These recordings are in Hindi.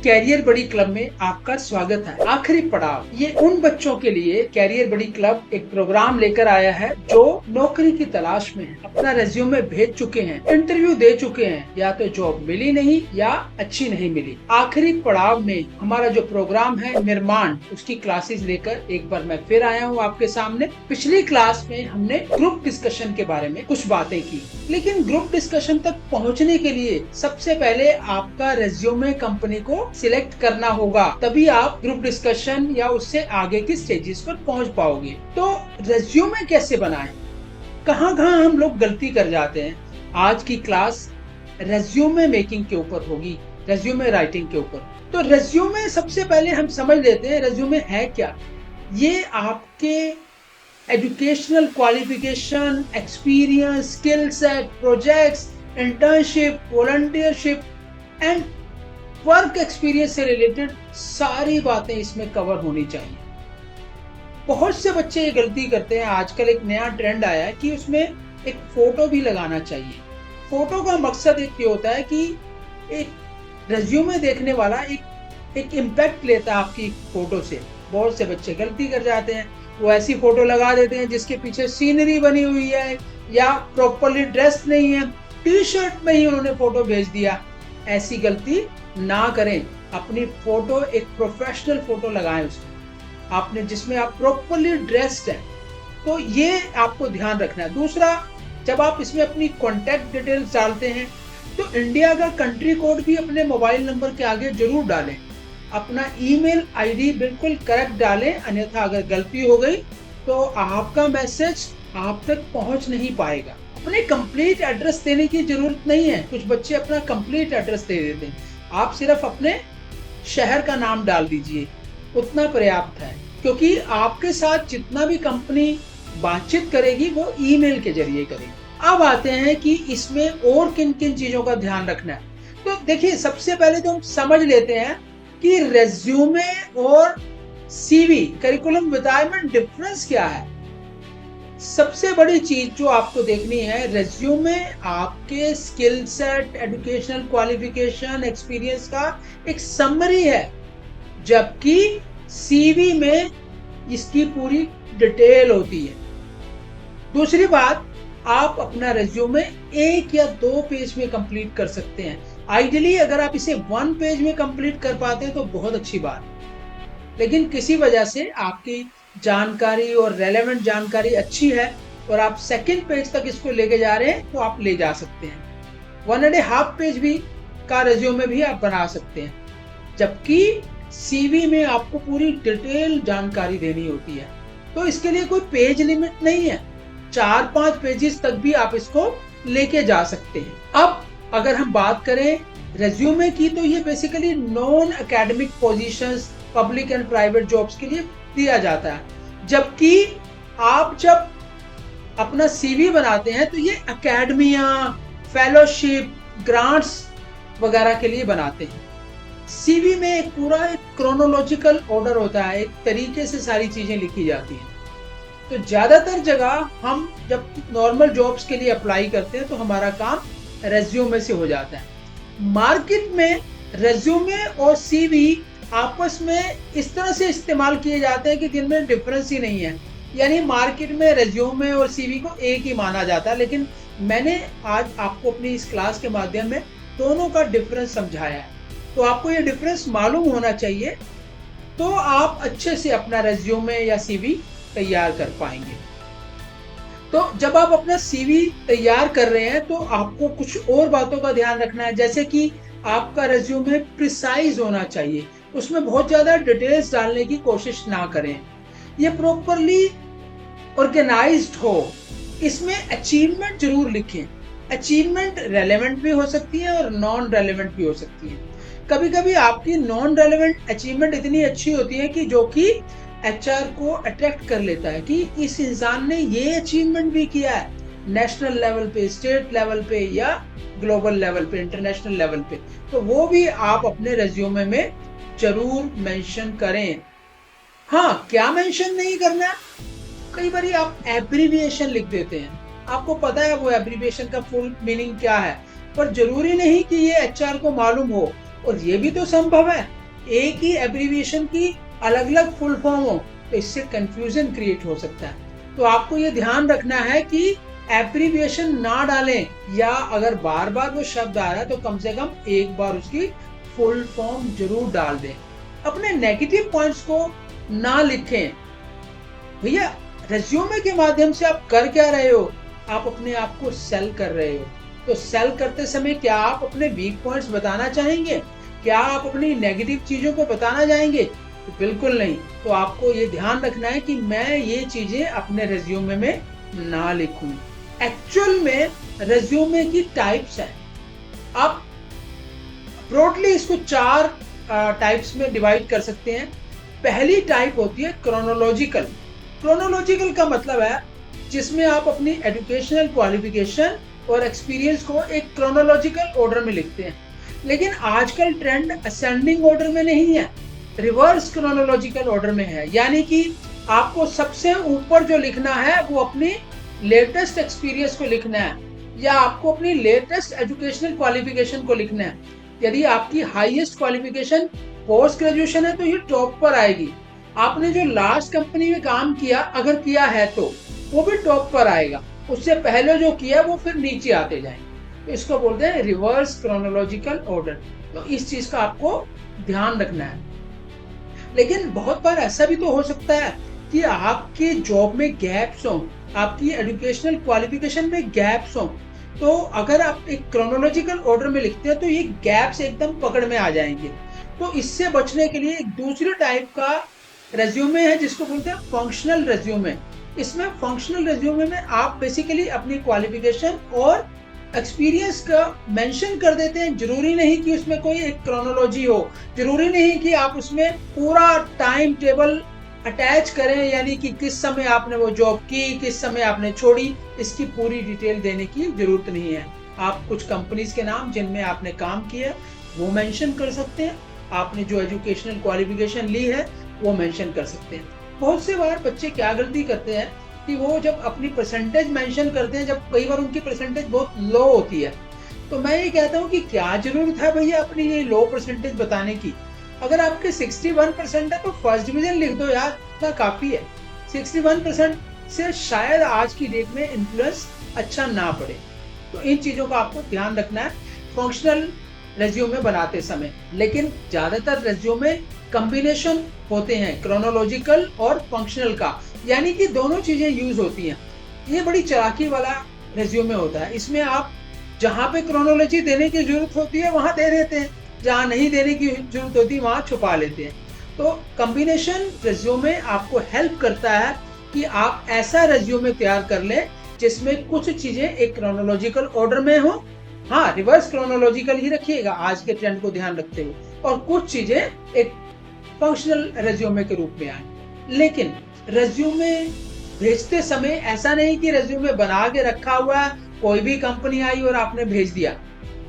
कैरियर बड़ी क्लब में आपका स्वागत है। आखिरी पड़ाव, ये उन बच्चों के लिए कैरियर बड़ी क्लब एक प्रोग्राम लेकर आया है जो नौकरी की तलाश में है, अपना रेज्यूमे भेज चुके हैं, इंटरव्यू दे चुके हैं, या तो जॉब मिली नहीं या अच्छी नहीं मिली। आखिरी पड़ाव में हमारा जो प्रोग्राम है निर्माण, उसकी क्लासेस लेकर एक बार मैं फिर आया हूँ आपके सामने। पिछली क्लास में हमने ग्रुप डिस्कशन के बारे में कुछ बातें की, लेकिन ग्रुप डिस्कशन तक पहुँचने के लिए सबसे पहले आपका रेज्यूमे कंपनी को सिलेक्ट करना होगा, तभी आप ग्रुप डिस्कशन या उससे आगे की स्टेजेस पर पहुंच पाओगे। तो रेज्यूमे कैसे बनाएं, कहां हम लोग गलती कर जाते हैं, आज की क्लास रेज्यूमे मेकिंग के ऊपर होगी, रेज्यूमे राइटिंग के ऊपर। तो रेज्यूमे सबसे पहले हम समझ लेते हैं रेज्यूमे है क्या। ये आपके educational qualification, experience, skill set, projects, internship, volunteership and work experience से रिलेटेड सारी बातें इसमें कवर होनी चाहिए। बहुत से बच्चे ये गलती करते हैं, आजकल एक नया ट्रेंड आया है कि उसमें एक फोटो भी लगाना चाहिए। फोटो का मकसद एक ये होता है कि एक रेज्यूमे देखने वाला एक इम्पैक्ट लेता है आपकी फोटो से। बहुत से बच्चे गलती कर जाते हैं, वो ऐसी फोटो लगा देते हैं जिसके पीछे सीनरी बनी हुई है या प्रॉपरली ड्रेस नहीं है, टी शर्ट में ही उन्होंने फोटो भेज दिया। ऐसी गलती ना करें, अपनी फोटो एक प्रोफेशनल फोटो लगाएं उसमें आपने, जिसमें आप प्रॉपरली ड्रेस्ड हैं। तो ये आपको ध्यान रखना है। दूसरा, जब आप इसमें अपनी कॉन्टैक्ट डिटेल्स डालते हैं तो इंडिया का कंट्री कोड भी अपने मोबाइल नंबर के आगे जरूर डालें। अपना ईमेल आईडी बिल्कुल करेक्ट डालें, अन्यथा अगर गलती हो गई तो आपका मैसेज आप तक पहुंच नहीं पाएगा। अपने कंप्लीट एड्रेस देने की जरूरत नहीं है, कुछ बच्चे अपना कंप्लीट एड्रेस दे देते हैं। आप सिर्फ अपने शहर का नाम डाल दीजिए, उतना पर्याप्त है, क्योंकि आपके साथ जितना भी कंपनी बातचीत करेगी वो ईमेल के जरिए करेगी। अब आते हैं कि इसमें और किन किन चीजों का ध्यान रखना है। तो देखिए, सबसे पहले तो हम समझ लेते हैं कि रेज्यूमे और सीवी, करिकुलम रिक्वायरमेंट डिफरेंस क्या है। सबसे बड़ी चीज जो आपको देखनी है, रेज्यूमे आपके skill set, educational qualification, experience का एक समरी है, जबकि सीवी में इसकी पूरी डिटेल होती है। दूसरी बात, आप अपना रेज्यूमे 1 या 2 पेज में कंप्लीट कर सकते हैं। आइडियली अगर आप इसे 1 पेज में कंप्लीट कर पाते हैं तो बहुत अच्छी बात, लेकिन किसी वजह से आपकी जानकारी और रेलेवेंट जानकारी अच्छी है और आप 2nd पेज तक इसको लेके जा रहे हैं तो आप ले जा सकते हैं। 1.5 पेज भी का रेज्यूमे भी आप बना सकते हैं, जबकि सीवी में आपको पूरी डिटेल जानकारी देनी होती है। तो इसके लिए कोई पेज लिमिट नहीं है, 4-5 पेजेस तक भी आप इसको लेके जा सकते हैं। अब अगर हम बात करें रेज्यूमे की, तो ये basically non academic positions, public and private jobs के लिए दिया जाता है, जबकि आप जब अपना सीवी बनाते हैं तो ये एकेडमिया, फेलोशिप, ग्रांट्स वगैरह के लिए बनाते हैं। सीवी में एक पूरा क्रोनोलॉजिकल ऑर्डर होता है, एक तरीके से सारी चीजें लिखी जाती हैं। तो ज्यादातर जगह हम जब नॉर्मल जॉब्स के लिए अप्लाई करते हैं तो हमारा काम रेज्यूमे से हो जाता है। मार्केट में रेज्यूमे और सीवी आपस में इस तरह से इस्तेमाल किए जाते हैं कि जिनमें डिफरेंस ही नहीं है, यानी मार्केट में रेज्यूमे और सीवी को एक ही माना जाता है। लेकिन मैंने आज आपको अपनी इस क्लास के माध्यम में दोनों का डिफरेंस समझाया है, तो आपको ये डिफरेंस मालूम होना चाहिए, तो आप अच्छे से अपना रेज्यूमे या सीवी तैयार कर पाएंगे। तो जब आप अपना सीवी तैयार कर रहे हैं तो आपको कुछ और बातों का ध्यान रखना है, जैसे कि आपका रेज्यूमे प्रिसाइज होना चाहिए, उसमें बहुत ज्यादा डिटेल्स डालने की कोशिश ना करें, ये प्रॉपरली ऑर्गेनाइज्ड हो। इसमें अचीवमेंट जरूर लिखें, अचीवमेंट रेलेवेंट भी हो सकती है और नॉन रेलेवेंट भी हो सकती है। कभी कभी आपकी नॉन रेलेवेंट अचीवमेंट इतनी अच्छी होती है कि जो कि एचआर को अट्रैक्ट कर लेता है कि इस इंसान ने ये अचीवमेंट भी किया है, नेशनल लेवल पे, स्टेट लेवल पे या ग्लोबल लेवल पे, इंटरनेशनल लेवल पे, तो वो भी आप अपने रेज्यूमे में जरूर मेंशन करें। हाँ, क्या मेंशन नहीं करना, कई बार आप एब्रीविएशन लिख देते हैं, आपको पता है वो एब्रीविएशन का फुल मीनिंग क्या है, पर जरूरी नहीं कि ये एचआर को मालूम हो। और ये भी तो संभव है एक ही एब्रीविएशन की अलग अलग फुल फॉर्म हो, तो इससे कंफ्यूजन क्रिएट हो सकता है। तो आपको ये ध्यान रखना है कि एब्रीविएशन ना डालें, या अगर बार बार वो शब्द आ रहा है तो कम से कम एक बार उसकी फुल फॉर्म जरूर डाल दें। अपने नेगेटिव पॉइंट्स को ना लिखें। भैया रेज्यूमे के माध्यम से आप कर क्या रहे हो? आप अपने आप को सेल कर रहे हो। तो सेल करते समय क्या आप अपने वीक पॉइंट्स बताना चाहेंगे? क्या आप अपनी नेगेटिव चीजों को बताना चाहेंगे? तो बिल्कुल नहीं। तो आपको ये ध्यान रखना है कि मैं ये चीजें अपने रेज्यूमे में ना लिखूं। एक्चुअल में रेज्यूमे की टाइप्स है। आप ब्रॉडली इसको 4 टाइप्स में डिवाइड कर सकते हैं। पहली टाइप होती है क्रोनोलॉजिकल। क्रोनोलॉजिकल का मतलब है जिसमें आप अपनी एजुकेशनल क्वालिफिकेशन और एक्सपीरियंस को एक क्रोनोलॉजिकल ऑर्डर में लिखते हैं। लेकिन आजकल ट्रेंड असेंडिंग ऑर्डर में नहीं है, रिवर्स क्रोनोलॉजिकल ऑर्डर में है। यानी कि आपको सबसे ऊपर जो लिखना है वो अपनी लेटेस्ट एक्सपीरियंस को लिखना है, या आपको अपनी लेटेस्ट एजुकेशनल क्वालिफिकेशन को लिखना है। यदि आपकी हाईएस्ट क्वालिफिकेशन पोस्ट ग्रेजुएशन है तो ये टॉप पर आएगी। आपने जो लास्ट कंपनी में काम किया अगर किया है तो वो भी टॉप पर आएगा। उससे पहले जो किया वो फिर नीचे आते जाएंगे। तो इसको बोलते हैं रिवर्स क्रोनोलॉजिकल ऑर्डर। तो इस चीज का आपको ध्यान रखना है। लेकिन बहुत बार ऐसा भी तो हो सकता है कि आपके जॉब में गैप्स हो, आपकी एजुकेशनल क्वालिफिकेशन में गैप्स हो। तो अगर आप एक क्रोनोलॉजिकल ऑर्डर में लिखते हैं तो ये गैप्स एकदम पकड़ में आ जाएंगे। तो इससे बचने के लिए एक दूसरे टाइप का रेज्यूमे है जिसको बोलते हैं फंक्शनल रेज्यूमे। इसमें फंक्शनल रेज्यूमे में आप बेसिकली अपनी क्वालिफिकेशन और एक्सपीरियंस का मेंशन कर देते हैं। जरूरी नहीं कि उसमें कोई एक क्रोनोलॉजी हो, जरूरी नहीं कि आप उसमें पूरा टाइम टेबल अटैच करें, यानी कि किस समय आपने वो जॉब की, किस समय आपने छोड़ी, इसकी पूरी डिटेल देने की जरूरत नहीं है। आप कुछ कंपनीज के नाम जिनमें आपने काम किया वो मेंशन कर सकते हैं, आपने जो एजुकेशनल क्वालिफिकेशन ली है वो मेंशन कर सकते हैं। बहुत से बार बच्चे क्या गलती करते हैं कि वो जब अपनी परसेंटेज मेंशन करते हैं, जब कई बार उनकी परसेंटेज बहुत लो होती है, तो मैं ये कहता हूँ कि क्या जरूरत है भैया अपनी ये लो परसेंटेज बताने की। अगर आपके 61% है तो फर्स्ट डिवीजन लिख दो यार, इतना काफी है। 61% से शायद आज की डेट में इन्फ्लुएंस अच्छा ना पड़े। तो इन चीजों का आपको ध्यान रखना है फंक्शनल रेज्यूमे बनाते समय। लेकिन ज्यादातर रेज्यूमे कॉम्बिनेशन होते हैं क्रोनोलॉजिकल और फंक्शनल का, यानी कि दोनों चीजें यूज होती हैं। ये बड़ी चालाकी वाला रेज्यूमे होता है। इसमें आप जहां पे क्रोनोलॉजी देने की जरूरत होती है वहां दे देते हैं, जहां नहीं देने की जरूरत होती है वहां छुपा लेते हैं। तो कॉम्बिनेशन रेज्यूमे आपको हेल्प करता है कि आप ऐसा रेज्यूमे तैयार कर लें जिसमें कुछ चीजें एक क्रोनोलॉजिकल ऑर्डर में हो, हाँ रिवर्स क्रोनोलॉजिकल ही रखिएगा आज के ट्रेंड को ध्यान रखते हुए, और कुछ चीजें एक फंक्शनल रेज्यूमे के रूप में आए। लेकिन रेज्यूमे भेजते समय ऐसा नहीं कि रेज्यूमे बना के रखा हुआ है, कोई भी कंपनी आई और आपने भेज दिया।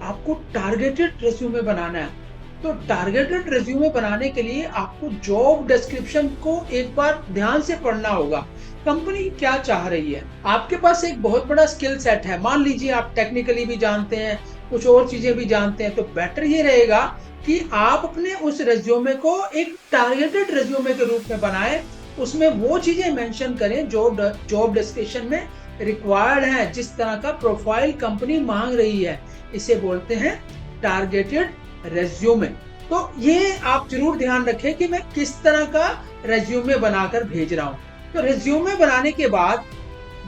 आपको टारगेटेड रेज्यूमे बनाना है। तो टारगेटेड रेज्यूमे बनाने के लिए आपको जॉब डिस्क्रिप्शन को एक बार ध्यान से पढ़ना होगा। कंपनी क्या चाह रही है? आपके पास एक बहुत बड़ा स्किल सेट है, मान लीजिए आप टेक्निकली भी जानते हैं, कुछ और चीजें भी जानते हैं, तो बेटर ये रहेगा कि आप अपने उस रेज्यूमे को एक टारगेटेड रेज्यूमे के रूप में बनाएं। उसमें वो चीजें मेंशन करें जो जॉब डिस्क्रिप्शन में रिक्वायर्ड है, जिस तरह का प्रोफाइल कंपनी मांग रही है। इसे बोलते हैं टारगेटेड रेज्यूमे। तो ये आप जरूर ध्यान रखें कि मैं किस तरह का रेज्यूमे बनाकर भेज रहा हूँ। तो रेज्यूमे बनाने के बाद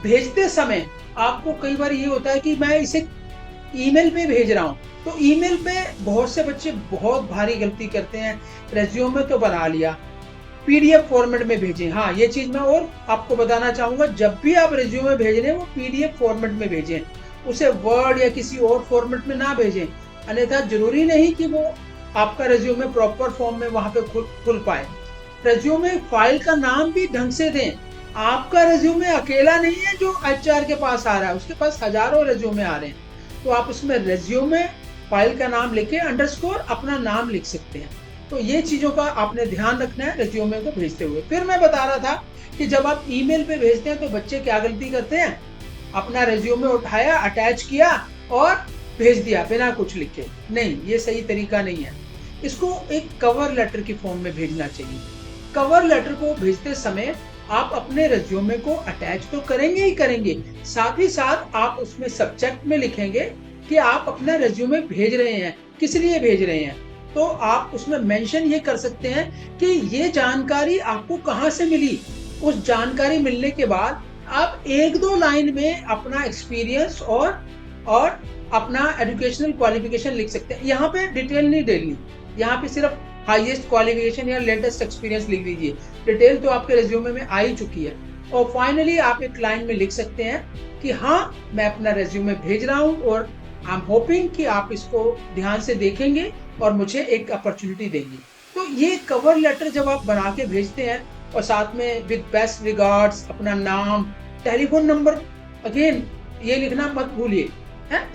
भेजते समय आपको कई बार ये होता है कि मैं इसे ईमेल पे भेज रहा हूँ। तो ईमेल पे बहुत से बच्चे बहुत भारी गलती करते हैं। रेज्यूमे तो बना लिया, पीडीएफ फॉर्मेट में भेजें। हाँ, ये चीज मैं और आपको बताना चाहूंगा, जब भी आप रेज्यूमे भेज रहे हैं वो पीडीएफ फॉर्मेट में भेजें, उसे वर्ड या किसी और फॉर्मेट में ना भेजें। अन्यथा जरूरी नहीं कि वो आपका रेज्यूमे प्रॉपर फॉर्म में वहां पे खुल पाए। रेज्यूमे फाइल का नाम भी ढंग से दें। आपका रेज्यूमे अकेला नहीं है जो एचआर के पास आ रहा है, उसके पास हजारों रेज्यूमे आ रहे हैं। तो आप उसमें रेज्यूमे फाइल का नाम लिखे अंडरस्कोर अपना नाम लिख सकते हैं। तो ये चीजों का आपने ध्यान रखना है रेज्यूमे को भेजते हुए। फिर मैं बता रहा था कि जब आप ईमेल पे भेजते हैं तो बच्चे क्या गलती करते हैं, अपना रेज्यूमे उठाया, अटैच किया और भेज दिया बिना कुछ लिखे। नहीं, ये सही तरीका नहीं है। इसको एक कवर लेटर की फॉर्म में भेजना चाहिए। कवर लेटर को भेजते समय आप अपने रेज्यूमे को अटैच तो करेंगे ही करेंगे, साथ ही साथ आप उसमें सब्जेक्ट में लिखेंगे कि आप अपना रेज्यूमे भेज रहे हैं, किस लिए भेज रहे हैं। तो आप उसमें मेंशन ये कर सकते हैं कि ये जानकारी आपको कहाँ से मिली। उस जानकारी मिलने के बाद आप एक दो लाइन में अपना एक्सपीरियंस और अपना एजुकेशनल क्वालिफिकेशन लिख सकते हैं। यहाँ पे डिटेल नहीं देनी, यहाँ पे सिर्फ हाईएस्ट क्वालिफिकेशन या लेटेस्ट एक्सपीरियंस लिख दीजिए। डिटेल तो आपके रेज्यूमे में आ ही चुकी है। और फाइनली आप एक लाइन में लिख सकते हैं कि हाँ, मैं अपना रेज्यूमे भेज रहा हूँ और आई एम होपिंग कि आप इसको ध्यान से देखेंगे और मुझे एक अपॉर्चुनिटी देंगे। तो ये कवर लेटर जब आप बना के भेजते हैं और साथ में विद बेस्ट रिगार्ड्स अपना नाम, टेलीफोन नंबर, अगेन ये लिखना मत भूलिए,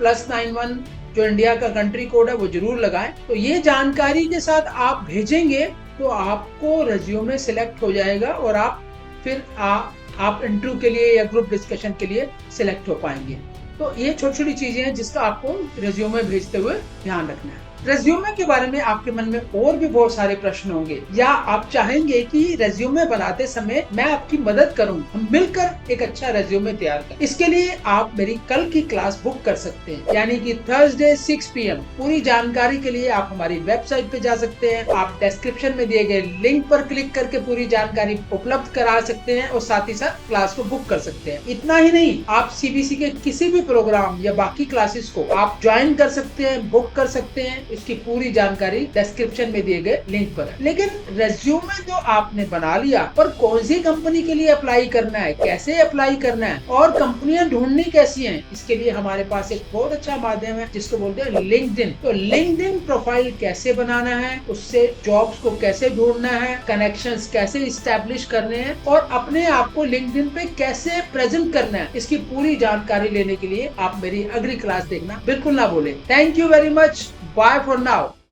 +91 जो इंडिया का कंट्री कोड है वो जरूर लगाएं। तो ये जानकारी के साथ आप भेजेंगे तो आपको रेज्यूमे सिलेक्ट हो जाएगा और आप फिर आप इंटरव्यू के लिए या ग्रुप डिस्कशन के लिए सिलेक्ट हो पाएंगे। तो ये छोटी छोटी चीजें हैं जिसका आपको रेज्यूमे भेजते हुए ध्यान रखना है। रेज्यूमे के बारे में आपके मन में और भी बहुत सारे प्रश्न होंगे, या आप चाहेंगे कि रेज्यूमे बनाते समय मैं आपकी मदद करूं, हम मिलकर एक अच्छा रेज्यूमे तैयार करें। इसके लिए आप मेरी कल की क्लास बुक कर सकते हैं, यानी कि थर्सडे 6 PM। पूरी जानकारी के लिए आप हमारी वेबसाइट पे जा सकते हैं। आप डिस्क्रिप्शन में दिए गए लिंक पर क्लिक करके पूरी जानकारी उपलब्ध करा सकते हैं और साथ ही साथ क्लास को बुक कर सकते हैं। इतना ही नहीं, आप CBC के किसी भी प्रोग्राम या बाकी क्लासेस को आप ज्वाइन कर सकते हैं, बुक कर सकते हैं। इसकी पूरी जानकारी डिस्क्रिप्शन में दिए गए लिंक पर है। लेकिन रेज्यूमे जो आपने बना लिया, पर कौन सी कंपनी के लिए अप्लाई करना है, कैसे अप्लाई करना है और कंपनियां ढूंढनी कैसी हैं, इसके लिए हमारे पास एक बहुत अच्छा माध्यम है जिसको बोलते हैं लिंक्डइन। तो लिंक्डइन प्रोफाइल कैसे बनाना है, उससे जॉब्स को कैसे ढूंढना है, कनेक्शंस कैसे इस्टेब्लिश करने हैं और अपने आप को लिंक्डइन पे कैसे प्रेजेंट करना है, इसकी पूरी जानकारी लेने के लिए आप मेरी अगली क्लास देखना बिल्कुल ना भूलें। Thank you very much. Bye for now.